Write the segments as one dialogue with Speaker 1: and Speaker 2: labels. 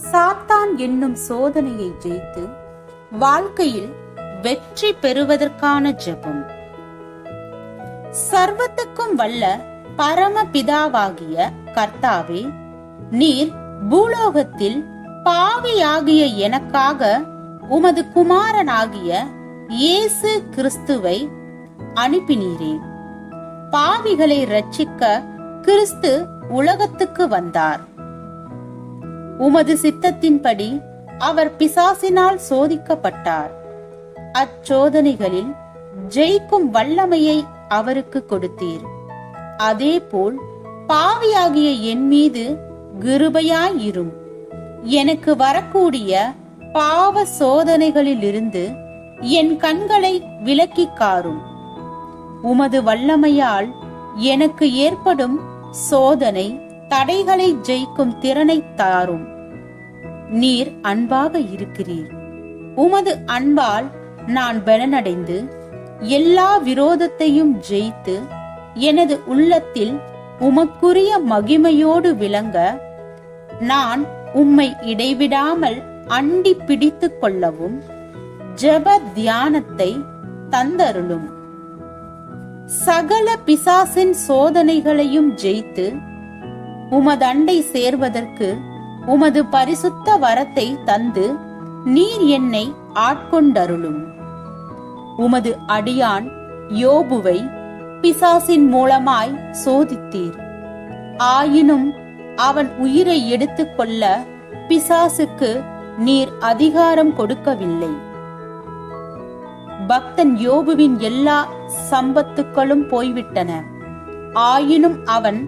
Speaker 1: சாத்தான் என்னும் சோதனையை ஜெயித்து வாழ்க்கையில் வெற்றி பெறுவதற்கான ஜெபம். சர்வத்துக்கும் வல்ல பரமபிதாவாகிய கர்த்தாவே, நீர் பூலோகத்தில் பாவியாகிய எனக்காக உமது குமாரனாகிய இயேசு கிறிஸ்துவை அனுப்பினீரே. பாவிகளை ரட்சிக்க கிறிஸ்து உலகத்துக்கு வந்தார். உமது சித்தத்தின்படி அவர் பிசாசினால் சோதிக்கப்பட்டார். அச்சோதனைகளில் ஜெயிக்கும் வல்லமையை அவருக்கு கொடுத்தீர். அதேபோல் பாவியாகிய என் மீது கிருபையாயிரும். எனக்கு வரக்கூடிய பாவ சோதனைகளிலிருந்து என் கண்களை விலக்கிக் காரும். உமது வல்லமையால் எனக்கு ஏற்படும் சோதனை தடைகளை ஜெயிக்கும் திறனை தாரும். நீர் அன்பாக இருக்கிறீர். உமது அன்பால் நான் பலனடைந்து எல்லா விரோதத்தையும் ஜெயித்து எனது உள்ளத்தில் உமக்குரிய மகிமையோடு விளங்க நான் உம்மை இடைவிடாமல் அண்டி பிடித்து கொள்ளவும் ஜெப தியானத்தை தந்தருளும். சகல பிசாசின் சோதனைகளையும் ஜெயித்து உமதண்டை சேர்வதற்கு உமது பரிசுத்த வரத்தை தந்து நீர் என்னை ஆட்கொண்டருளும். உமது அடியான் யோபுவை பிசாசின் மூலமாய் சோதித்தீர். ஆயினும் அவன் உயிரை எடுத்துக்கொள்ள பிசாசுக்கு நீர் அதிகாரம் கொடுக்கவில்லை. பக்தன் யோபுவின் எல்லா சம்பத்துக்களும் போய்விட்டன. ஆயினும் அவன்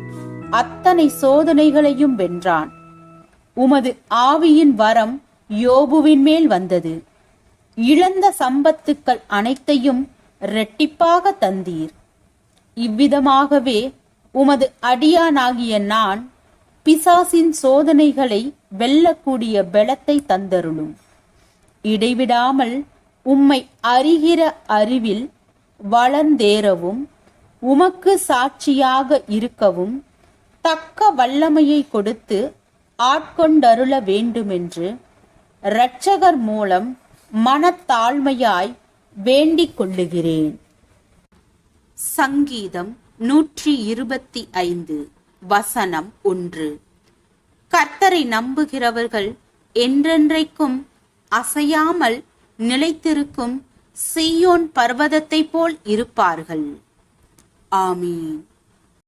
Speaker 1: அத்தனை சோதனைகளையும் வென்றான். உமது ஆவியின் வரம் யோபுவின் மேல் வந்தது. இழந்த சம்பத்துக்கள் அனைத்தையும் இரட்டிப்பாக தந்தீர். இவ்விதமாகவே உமது அடியானாகிய நான் பிசாசின் சோதனைகளை வெல்லக்கூடிய பலத்தை தந்தருளும். இடைவிடாமல் உம்மை அறிகிற அறிவில் வளர்ந்தேறவும் உமக்கு சாட்சியாக இருக்கவும் தக்க வல்லமையை கொடுத்து ஆட்கொண்டருள வேண்டுமென்று இரட்சகர் மூலம் மனத்தாழ்மையாய் வேண்டிக் கொள்ளுகிறேன். சங்கீதம் 125 வசனம் 1. கர்த்தரை நம்புகிறவர்கள் என்றென்றைக்கும் அசையாமல் நிலைத்திருக்கும் சீயோன் பர்வதத்தை போல் இருப்பார்கள். ஆமீன்.